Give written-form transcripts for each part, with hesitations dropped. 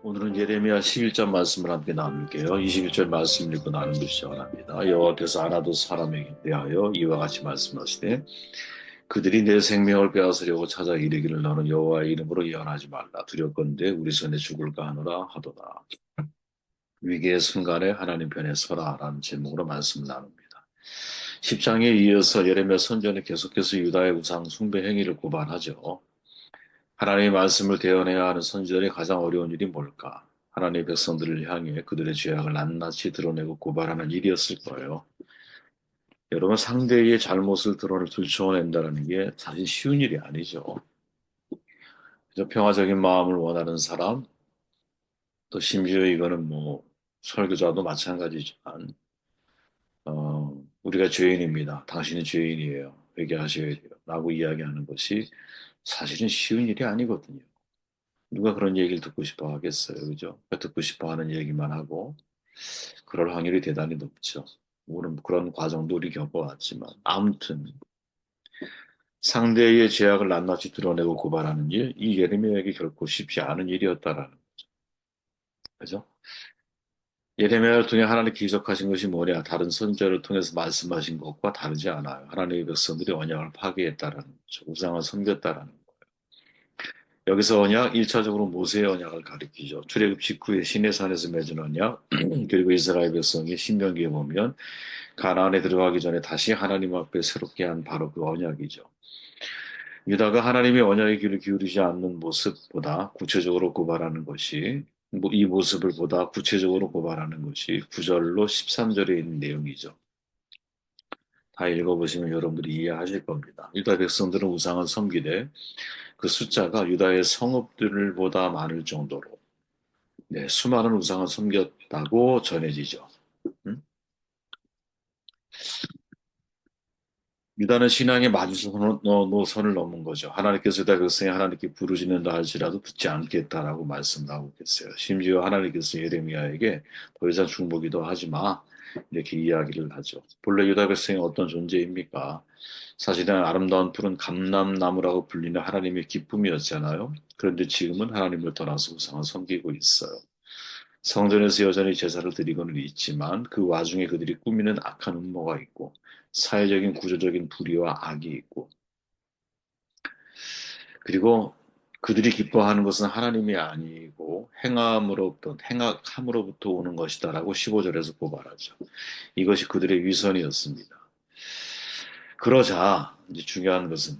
오늘은 예레미야 11장 말씀을 함께 나눌게요. 21절 말씀 읽고 나누기 시작합니다. 여호와께서 아나도 사람에게 대하여 이와 같이 말씀하시되 그들이 내 생명을 빼앗으려고 찾아 이르기를 너는 여호와의 이름으로 예언하지 말라. 두렵건대 우리 손에 죽을까 하노라 하도다. 위기의 순간에 하나님 편에 서라 라는 제목으로 말씀을 나눕니다. 10장에 이어서 예레미야 선전에 계속해서 유다의 우상 숭배 행위를 고발하죠. 하나님의 말씀을 대언해야 하는 선지자의 가장 어려운 일이 뭘까? 하나님의 백성들을 향해 그들의 죄악을 낱낱이 드러내고 고발하는 일이었을 거예요. 여러분, 상대의 잘못을 들춰낸다는 게 사실 쉬운 일이 아니죠. 그저 평화적인 마음을 원하는 사람, 또 심지어 이거는 뭐 설교자도 마찬가지지만, 우리가 죄인입니다. 당신은 죄인이에요. 회개하셔야 돼요. 라고 이야기하는 것이 사실은 쉬운 일이 아니거든요. 누가 그런 얘기를 듣고 싶어 하겠어요. 그죠? 듣고 싶어 하는 얘기만 하고, 그럴 확률이 대단히 높죠. 물론 그런 과정도 우리 겪어왔지만, 아무튼, 상대의 죄악을 낱낱이 드러내고 고발하는 일, 이 예레미야에게 결코 쉽지 않은 일이었다라는 거죠. 예레미야를 통해 하나님 기적하신 것이 뭐냐? 다른 선지자를 통해서 말씀하신 것과 다르지 않아요. 하나님의 백성들이 언약을 파괴했다라는 거죠. 우상을 섬겼다라는 거예요. 여기서 언약, 1차적으로 모세의 언약을 가리키죠. 출애굽 직후에 시내산에서 맺은 언약, 그리고 이스라엘 백성이 신명기에 보면 가나안에 들어가기 전에 다시 하나님 앞에 새롭게 한 바로 그 언약이죠. 유다가 하나님의 언약의 귀를 기울이지 않는 모습보다 구체적으로 고발하는 것이 이 모습을 보다 구체적으로 고발하는 것이 9절로 13절에 있는 내용이죠. 다 읽어보시면 여러분들이 이해하실 겁니다. 유다 백성들은 우상을 섬기되 그 숫자가 유다의 성읍들보다 많을 정도로 수많은 우상을 섬겼다고 전해지죠. 음? 유다는 신앙의 마주선을 넘은 거죠. 하나님께서 유다 백성이 하나님께 부르짖는다 할지라도 듣지 않겠다라고 말씀하고 계세요. 심지어 하나님께서 예레미야에게 더 이상 중보기도 하지 마. 이렇게 이야기를 하죠. 본래 유다 백성이 어떤 존재입니까? 사실은 아름다운 푸른 감람나무라고 불리는 하나님의 기쁨이었잖아요. 그런데 지금은 하나님을 떠나서 우상을 섬기고 있어요. 성전에서 여전히 제사를 드리고는 있지만 그 와중에 그들이 꾸미는 악한 음모가 있고 사회적인 구조적인 불의와 악이 있고 그리고 그들이 기뻐하는 것은 하나님이 아니고 행악함으로부터 오는 것이다라고 15절에서 고발하죠. 이것이 그들의 위선이었습니다. 그러자 이제 중요한 것은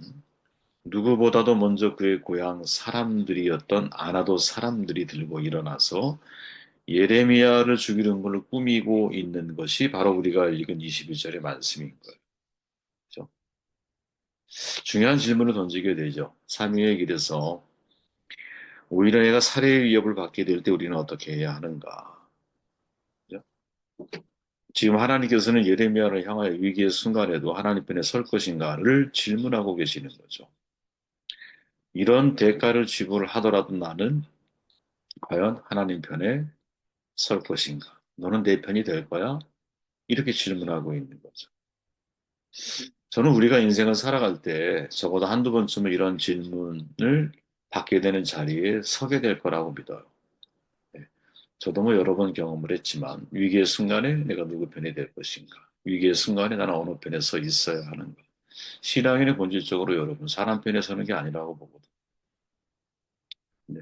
누구보다도 먼저 그의 고향 사람들이었던 아나도 사람들이 들고 일어나서 예레미야를 죽이는 걸 꾸미고 있는 것이 바로 우리가 읽은 21절의 말씀인 거예요. 그죠? 중요한 질문을 던지게 되죠. 삼위의 길에서 오히려 내가 살해의 위협을 받게 될 때 우리는 어떻게 해야 하는가? 그죠? 지금 하나님께서는 예레미야를 향하여 위기의 순간에도 하나님 편에 설 것인가를 질문하고 계시는 거죠. 이런 대가를 지불 하더라도 나는 과연 하나님 편에 설 것인가? 너는 내 편이 될 거야? 이렇게 질문하고 있는 거죠. 저는 우리가 인생을 살아갈 때 적어도 한두 번쯤은 이런 질문을 받게 되는 자리에 서게 될 거라고 믿어요. 네. 저도 뭐 여러 번 경험을 했지만 위기의 순간에 내가 누구 편이 될 것인가? 위기의 순간에 나는 어느 편에 서 있어야 하는가? 신앙인의 본질적으로 여러분 사람 편에 서는 게 아니라고 보거든요. 네.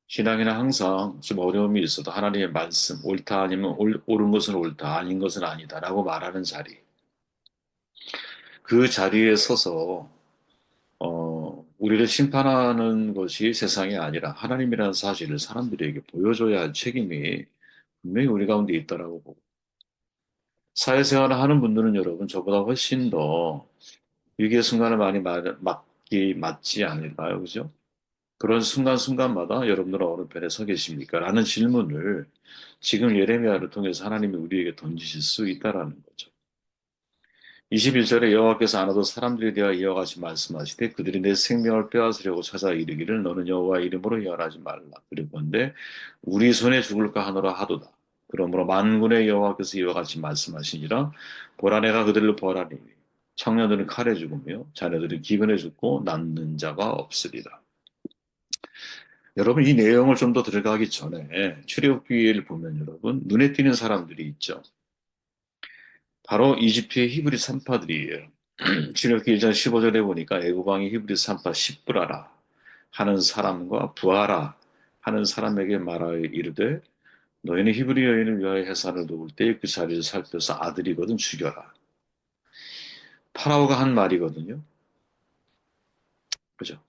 신앙에는 항상 좀 어려움이 있어도 하나님의 말씀, 옳다 아니면 옳은 것은 옳다, 아닌 것은 아니다라고 말하는 자리. 그 자리에 서서 우리를 심판하는 것이 세상이 아니라 하나님이라는 사실을 사람들에게 보여줘야 할 책임이 분명히 우리 가운데 있다라고 보고. 사회생활을 하는 분들은 여러분 저보다 훨씬 더 위기의 순간을 많이 맞지 않을까요? 그죠? 그런 순간순간마다 여러분들은 어느 편에 서 계십니까? 라는 질문을 지금 예레미야를 통해서 하나님이 우리에게 던지실 수 있다라는 거죠. 21절에 여호와께서 아나도 사람들에 대하여 이와 같이 말씀하시되 그들이 내 생명을 빼앗으려고 찾아 이르기를 너는 여호와의 이름으로 예언하지 말라. 그랬건대 우리 손에 죽을까 하노라 하도다. 그러므로 만군의 여호와께서 이와 같이 말씀하시니라 보라 내가 그들을 벌하니 청년들은 칼에 죽으며 자녀들은 기근에 죽고 낳는 자가 없으리라. 여러분, 이 내용을 좀 더 들어가기 전에 출애굽기를 보면 여러분, 눈에 띄는 사람들이 있죠. 바로 이집트의 히브리 산파들이에요. 출애굽기 1장 15절에 보니까 애굽 왕이 히브리 산파 십브라라 하는 사람과 부하라 하는 사람에게 말하여 이르되 너희는 히브리 여인을 위하여 해산을 도울 때 그 자리를 살펴서 아들이거든 죽여라. 파라오가 한 말이거든요. 그죠?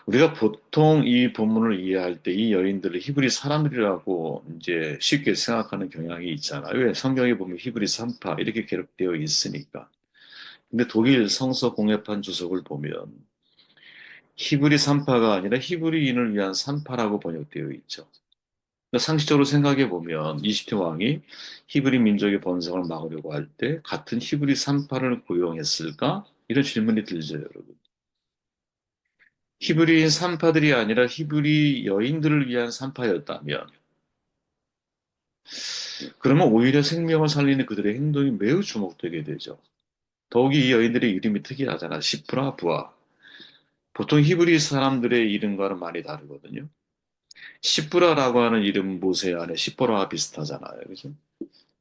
우리가 보통 이 본문을 이해할 때 이 여인들을 히브리 사람들이라고 이제 쉽게 생각하는 경향이 있잖아요. 왜? 성경에 보면 히브리 산파 이렇게 기록되어 있으니까. 근데 독일 성서 공예판 주석을 보면 히브리 산파가 아니라 히브리인을 위한 산파라고 번역되어 있죠. 그러니까 상식적으로 생각해 보면 이집트 왕이 히브리 민족의 번성을 막으려고 할 때 같은 히브리 산파를 고용했을까? 이런 질문이 들죠, 여러분. 히브리인 산파들이 아니라 히브리 여인들을 위한 산파였다면, 그러면 오히려 생명을 살리는 그들의 행동이 매우 주목되게 되죠. 더욱이 이 여인들의 이름이 특이하잖아. 시프라, 부하. 보통 히브리 사람들의 이름과는 많이 다르거든요. 시프라라고 하는 이름은 모세 안에 시보라와 비슷하잖아요. 그죠?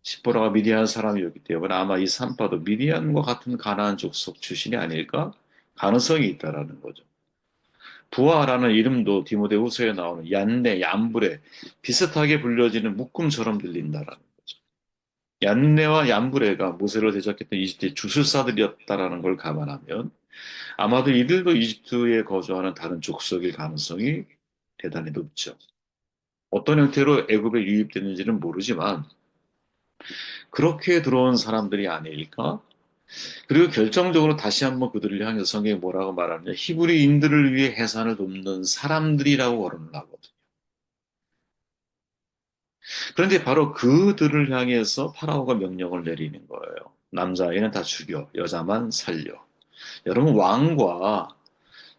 시보라가 미디안 사람이었기 때문에 아마 이 산파도 미디안과 같은 가나안 족속 출신이 아닐까? 가능성이 있다라는 거죠. 부하라는 이름도 디모데후서에 나오는 얀네, 얀불에 비슷하게 불려지는 묶음처럼 들린다라는 거죠. 얀네와 얀불에가 모세를 대적했던 이집트의 주술사들이었다라는 걸 감안하면 아마도 이들도 이집트에 거주하는 다른 족속일 가능성이 대단히 높죠. 어떤 형태로 애굽에 유입됐는지는 모르지만 그렇게 들어온 사람들이 아닐까? 그리고 결정적으로 다시 한번 그들을 향해서 성경이 뭐라고 말하느냐? 히브리인들을 위해 해산을 돕는 사람들이라고 거론을 하거든요. 그런데 바로 그들을 향해서 파라오가 명령을 내리는 거예요. 남자아이는 다 죽여, 여자만 살려. 여러분, 왕과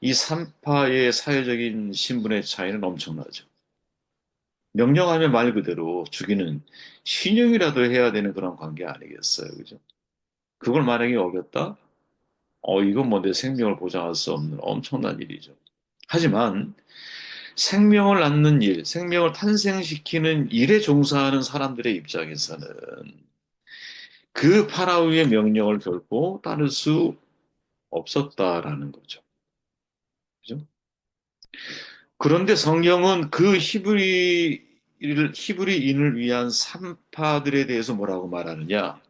이 산파의 사회적인 신분의 차이는 엄청나죠. 명령하면 말 그대로 죽이는 신용이라도 해야 되는 그런 관계 아니겠어요. 그죠? 그걸 만약에 어겼다? 이건 뭐 내 생명을 보장할 수 없는 엄청난 일이죠. 하지만 생명을 낳는 일, 생명을 탄생시키는 일에 종사하는 사람들의 입장에서는 그 파라오의 명령을 결코 따를 수 없었다라는 거죠. 그죠? 그런데 성경은 그 히브리인을 위한 산파들에 대해서 뭐라고 말하느냐?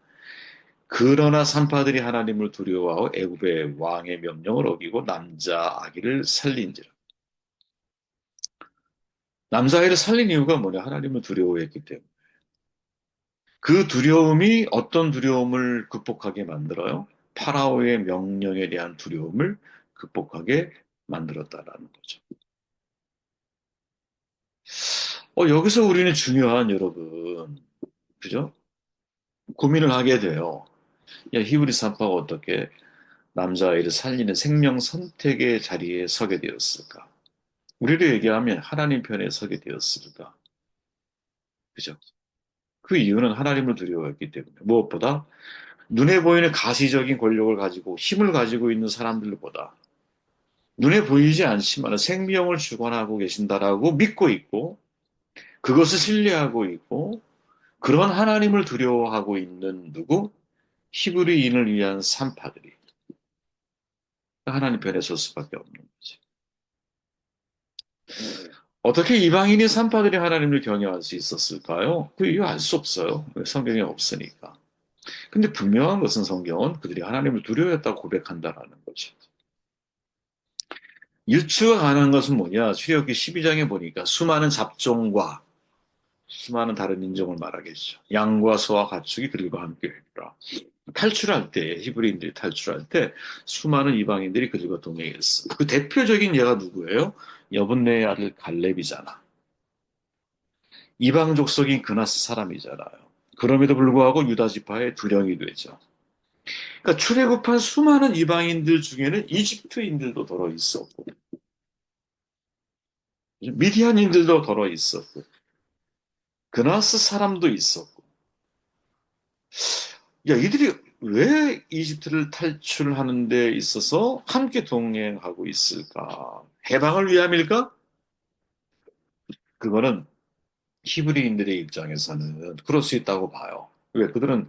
그러나 산파들이 하나님을 두려워하고 애굽의 왕의 명령을 어기고 남자 아기를 살린지라. 남자아이를 살린 이유가 뭐냐? 하나님을 두려워했기 때문에. 그 두려움이 어떤 두려움을 극복하게 만들어요? 파라오의 명령에 대한 두려움을 극복하게 만들었다라는 거죠. 여기서 우리는 중요한 여러분, 그죠? 고민을 하게 돼요. 야, 히브리 산파가 어떻게 남자아이를 살리는 생명 선택의 자리에 서게 되었을까? 우리로 얘기하면 하나님 편에 서게 되었을까? 그죠? 그 이유는 하나님을 두려워했기 때문에. 무엇보다 눈에 보이는 가시적인 권력을 가지고 힘을 가지고 있는 사람들보다 눈에 보이지 않지만 생명을 주관하고 계신다라고 믿고 있고 그것을 신뢰하고 있고 그런 하나님을 두려워하고 있는 누구? 히브리인을 위한 산파들이 하나님 편에 설 수밖에 없는 거지. 어떻게 이방인의 산파들이 하나님을 경외할 수 있었을까요? 그 이유 알 수 없어요. 성경에 없으니까. 근데 분명한 것은 성경은 그들이 하나님을 두려워했다고 고백한다라는 거죠. 유추가 가능한 것은 뭐냐? 출애굽기 12장에 보니까 수많은 잡종과 수많은 다른 인종을 말하겠죠. 양과 소와 가축이 그들과 함께 했더라. 탈출할 때, 히브리인들이 탈출할 때 수많은 이방인들이 그들과 동행했어. 그 대표적인 예가 누구예요? 여분네의 아들 갈렙이잖아. 이방 족속인 그나스 사람이잖아요. 그럼에도 불구하고 유다 지파의 두령이 되죠. 그러니까 출애굽한 수많은 이방인들 중에는 이집트인들도 들어 있었고, 미디안인들도 들어 있었고, 그나스 사람도 있었고. 야, 이들이 왜 이집트를 탈출하는 데 있어서 함께 동행하고 있을까? 해방을 위함일까? 그거는 히브리인들의 입장에서는 그럴 수 있다고 봐요. 왜? 그들은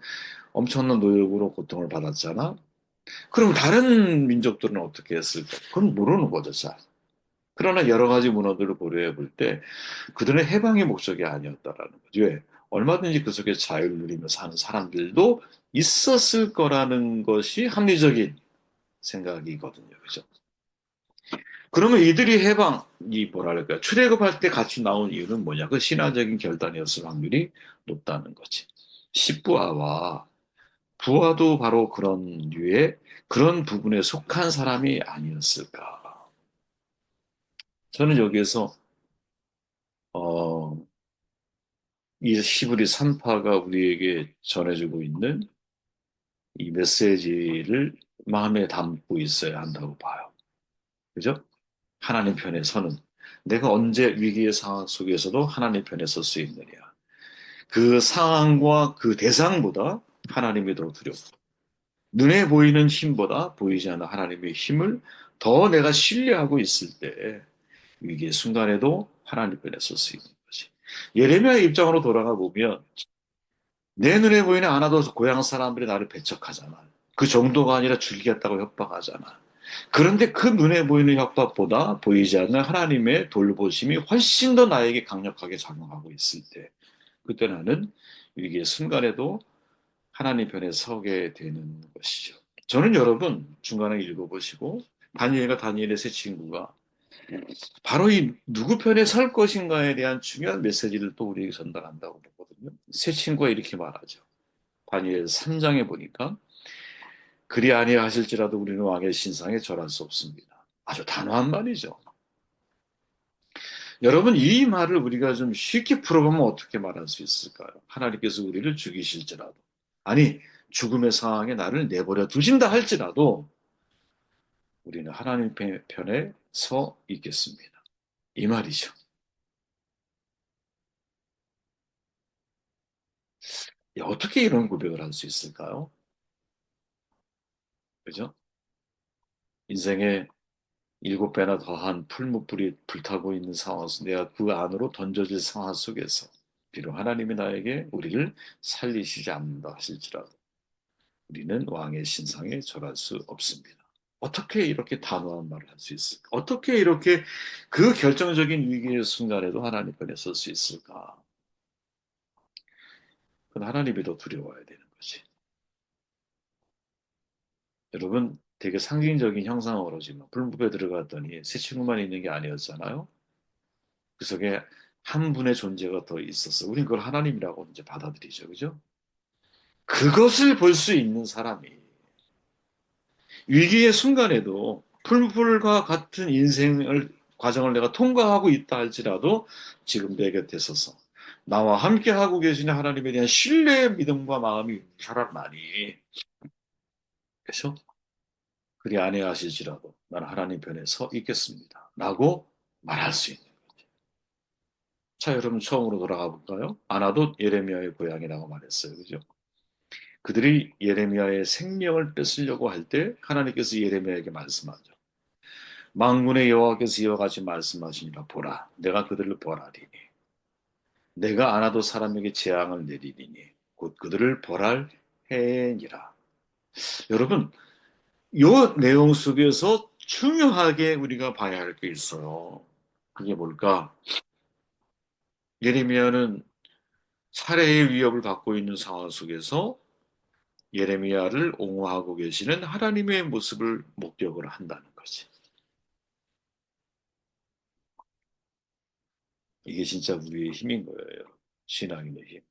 엄청난 노력으로 고통을 받았잖아. 그럼 다른 민족들은 어떻게 했을까? 그건 모르는 거죠, 잘. 그러나 여러 가지 문화들을 고려해 볼 때 그들은 해방의 목적이 아니었다라는 거죠. 왜? 얼마든지 그 속에 자유를 누리며 사는 사람들도 있었을 거라는 것이 합리적인 생각이거든요. 그죠? 그러면 이들이 해방이 뭐랄까 출애굽할 때 같이 나온 이유는 뭐냐? 그 신화적인 결단이었을 확률이 높다는 거지. 십부아와 부하도 바로 그런 류의 그런 부분에 속한 사람이 아니었을까. 저는 여기에서 어, 이 시브리 산파가 우리에게 전해주고 있는 이 메시지를 마음에 담고 있어야 한다고 봐요. 그죠? 하나님 편에 서는. 내가 언제 위기의 상황 속에서도 하나님 편에 설 수 있느냐. 그 상황과 그 대상보다 하나님이 더 두렵고, 눈에 보이는 힘보다 보이지 않는 하나님의 힘을 더 내가 신뢰하고 있을 때 위기의 순간에도 하나님 편에 설 수 있는 거지. 예레미야의 입장으로 돌아가 보면 내 눈에 보이는 아나도 고향 사람들이 나를 배척하잖아. 그 정도가 아니라 죽이겠다고 협박하잖아. 그런데 그 눈에 보이는 협박보다 보이지 않는 하나님의 돌보심이 훨씬 더 나에게 강력하게 작용하고 있을 때, 그때 나는 위기의 순간에도 하나님 편에 서게 되는 것이죠. 저는 여러분 중간에 읽어보시고 다니엘과 다니엘의 세 친구가 바로 이 누구 편에 설 것인가에 대한 중요한 메시지를 또 우리에게 전달한다고 보거든요. 세 친구가 이렇게 말하죠. 다니엘 3장에 보니까 그리 아니하실지라도 우리는 왕의 신상에 절할 수 없습니다. 아주 단호한 말이죠. 여러분 이 말을 우리가 좀 쉽게 풀어보면 어떻게 말할 수 있을까요? 하나님께서 우리를 죽이실지라도 아니 죽음의 상황에 나를 내버려 두신다 할지라도 우리는 하나님 편에 서 있겠습니다. 이 말이죠. 어떻게 이런 고백을 할 수 있을까요? 그죠? 인생의 일곱 배나 더한 풀무불이 불타고 있는 상황에서 내가 그 안으로 던져질 상황 속에서 비록 하나님이 나에게 우리를 살리시지 않는다 하실지라도 우리는 왕의 신상에 절할 수 없습니다. 어떻게 이렇게 단호한 말을 할 수 있을까? 어떻게 이렇게 그 결정적인 위기의 순간에도 하나님 편에 설 수 있을까? 그건 하나님이 더 두려워야 되는 거지. 여러분, 되게 상징적인 형상으로지만 불법에 들어갔더니 새 친구만 있는 게 아니었잖아요. 그 속에 한 분의 존재가 더 있었어. 우린 그걸 하나님이라고 이제 받아들이죠. 그죠? 그것을 볼 수 있는 사람이 위기의 순간에도 풀불과 같은 과정을 내가 통과하고 있다 할지라도 지금 내 곁에 서서 나와 함께 하고 계시는 하나님에 대한 신뢰의 믿음과 마음이 있는 사람만이 그래서 그리 아니하실지라도 나는 하나님 편에 서 있겠습니다. 라고 말할 수 있는. 자, 여러분 처음으로 돌아가 볼까요? 아나도 예레미야의 고향이라고 말했어요. 그죠? 그들이 예레미야의 생명을 뺏으려고 할 때 하나님께서 예레미야에게 말씀하죠. 만군의 여호와께서 이와 같이 말씀하시니라 보라 내가 그들을 벌하리니 내가 아나도 사람에게 재앙을 내리리니 곧 그들을 벌할 해니라. 여러분 이 내용 속에서 중요하게 우리가 봐야 할 게 있어요. 그게 뭘까? 예레미야는 살해의 위협을 받고 있는 상황 속에서 예레미야를 옹호하고 계시는 하나님의 모습을 목격을 한다는 거지. 이게 진짜 우리의 힘인 거예요. 신앙인의 힘.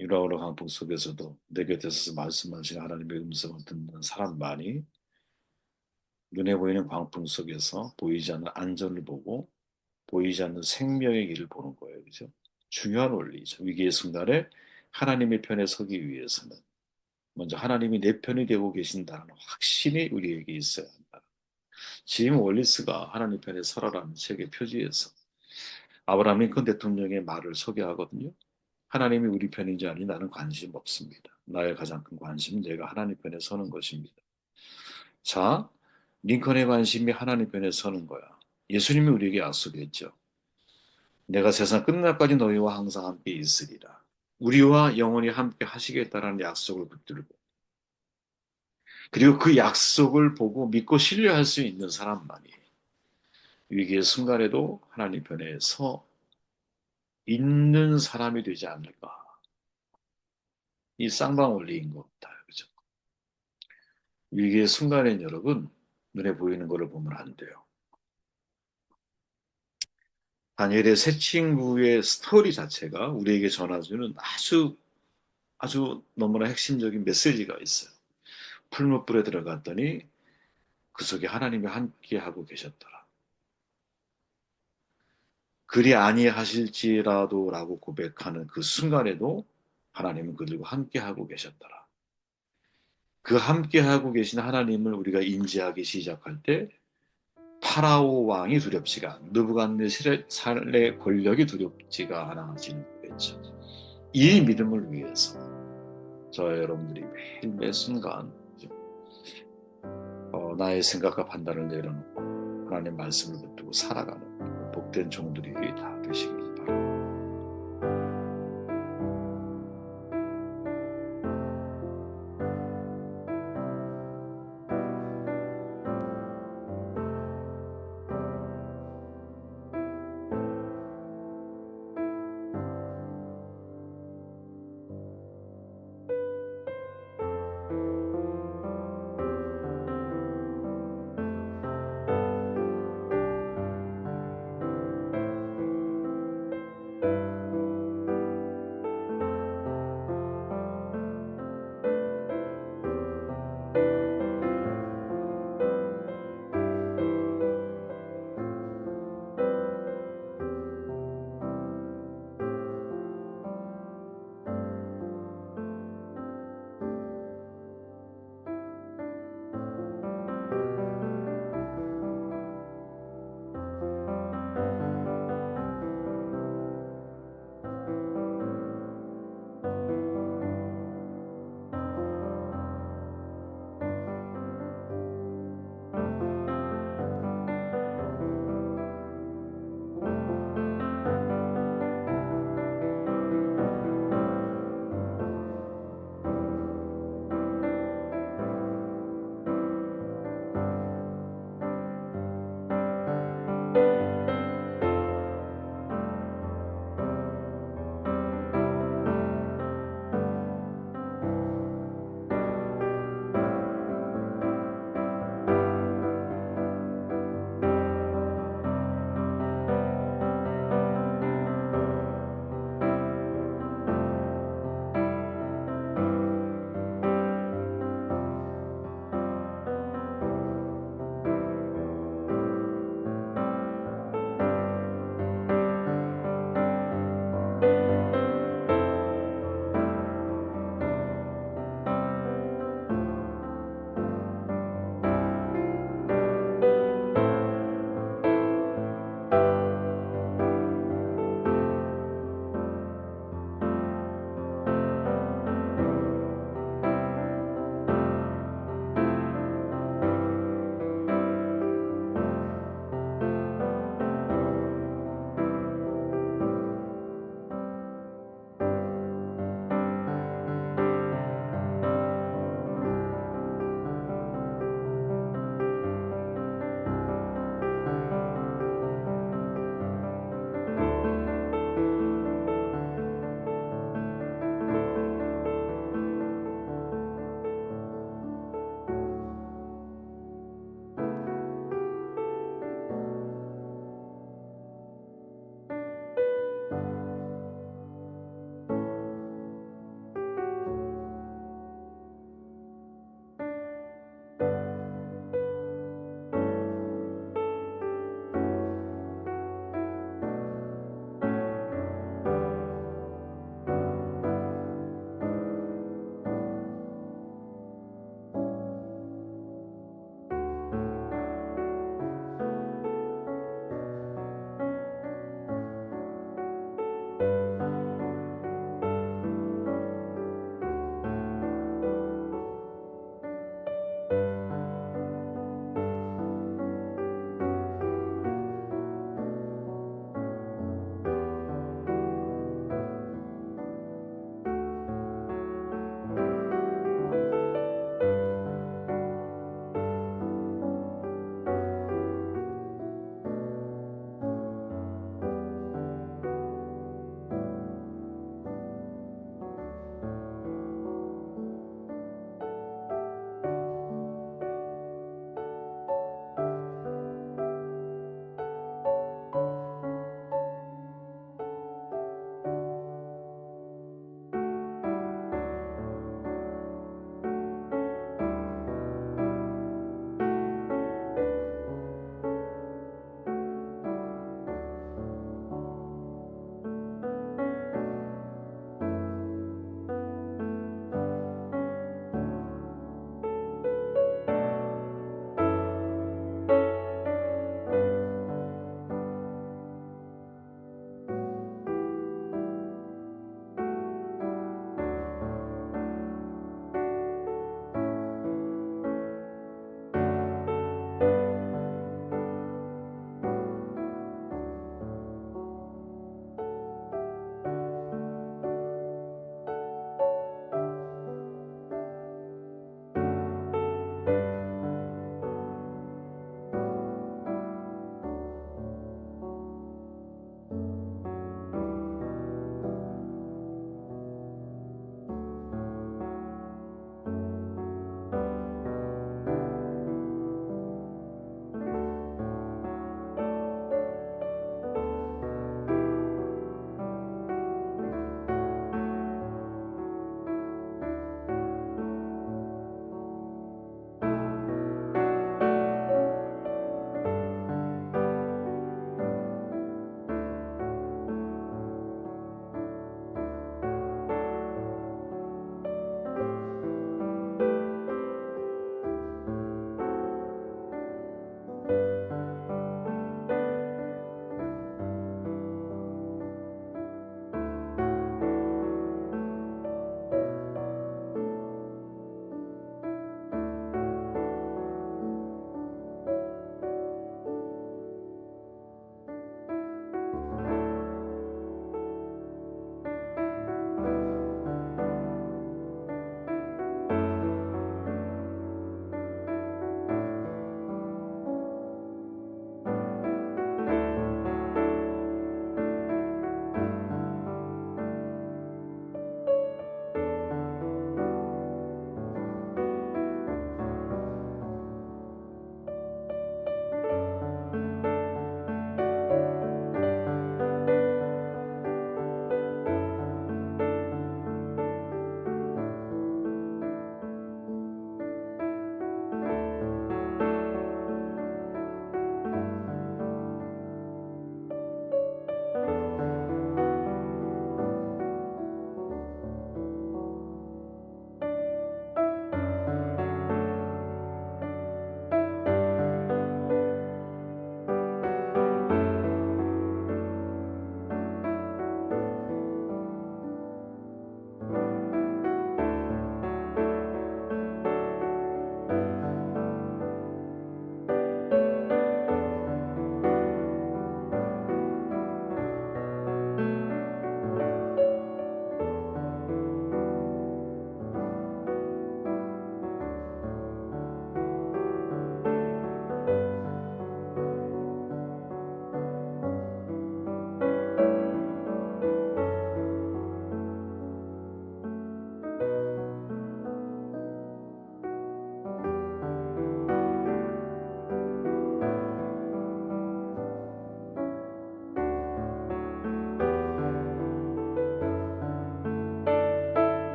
유라오라 강풍 속에서도 내 곁에서 말씀하신 하나님의 음성을 듣는 사람만이 눈에 보이는 광풍 속에서 보이지 않는 안전을 보고 보이지 않는 생명의 길을 보는 거예요. 그죠? 중요한 원리죠. 위기의 순간에 하나님의 편에 서기 위해서는 먼저 하나님이 내 편이 되고 계신다는 확신이 우리에게 있어야 한다. 짐 월리스가 하나님 편에 서라라는 책의 표지에서 아브라함 링컨 대통령의 말을 소개하거든요. 하나님이 우리 편인지 아니 나는 관심 없습니다. 나의 가장 큰 관심은 내가 하나님 편에 서는 것입니다. 자, 링컨의 관심이 하나님 편에 서는 거야. 예수님이 우리에게 약속했죠. 내가 세상 끝날까지 너희와 항상 함께 있으리라. 우리와 영원히 함께 하시겠다라는 약속을 붙들고 그리고 그 약속을 보고 믿고 신뢰할 수 있는 사람만이 위기의 순간에도 하나님 편에 서 있는 사람이 되지 않을까. 이 쌍방원리인 것 같아요. 그죠? 위기의 순간엔 여러분, 눈에 보이는 것을 보면 안 돼요. 다니엘의 새 친구의 스토리 자체가 우리에게 전해주는 아주 너무나 핵심적인 메시지가 있어요. 풀무불에 들어갔더니 그 속에 하나님이 함께하고 계셨더라. 그리 아니하실지라도라고 고백하는 그 순간에도 하나님은 그들과 함께하고 계셨더라. 그 함께하고 계신 하나님을 우리가 인지하기 시작할 때 파라오 왕이 두렵지가 않고 느부갓네살의 권력이 두렵지가 않아지는 거겠죠. 이 믿음을 위해서 저와 여러분들이 매일 매 순간 나의 생각과 판단을 내려놓고 하나님 말씀을 붙들고 살아가는 복된 종들이 다 되시길 바랍니다.